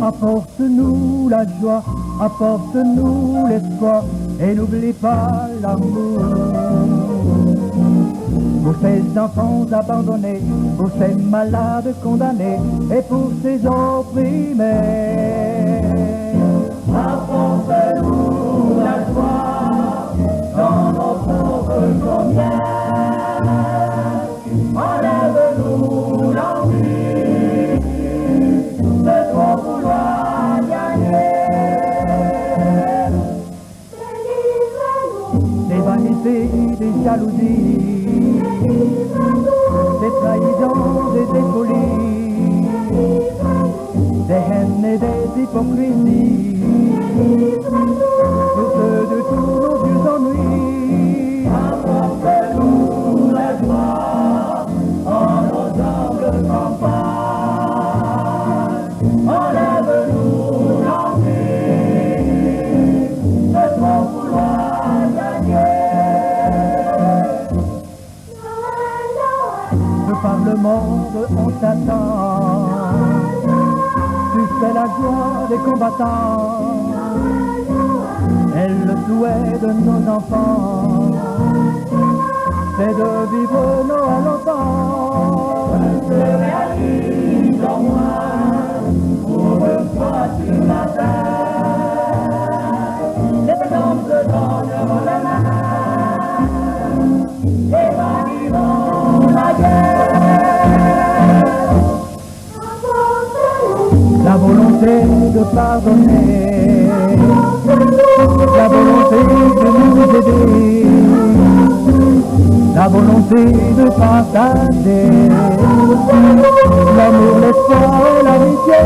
Apporte-nous la joie, apporte-nous l'espoir, et n'oublie pas l'amour. Pour ces enfants abandonnés, pour ces malades condamnés, et pour ces opprimés. Apporte-nous la joie dans nos pauvres combien. Enlève-nous l'envie de trop vouloir gagner. Des vanités, des jalousies, des trahisons et des folies, des haines et des hypocrisies, toutes de tous nos vieux ennuis. Apporte-nous la joie en nos humbles campagnes. Enlève-nous l'envie de trop vouloir gagner. De par le monde on t'attend, tu fais la joie des combattants et le souhait de nos enfants, c'est de vivre Noël longtemps. Se réalise en moi pour une fois sur la terre. Les hommes se donneront la main et valideront la guerre. La volonté de pardonner, la volonté de nous aider, la volonté de partager l'amour, l'espoir et l'amitié.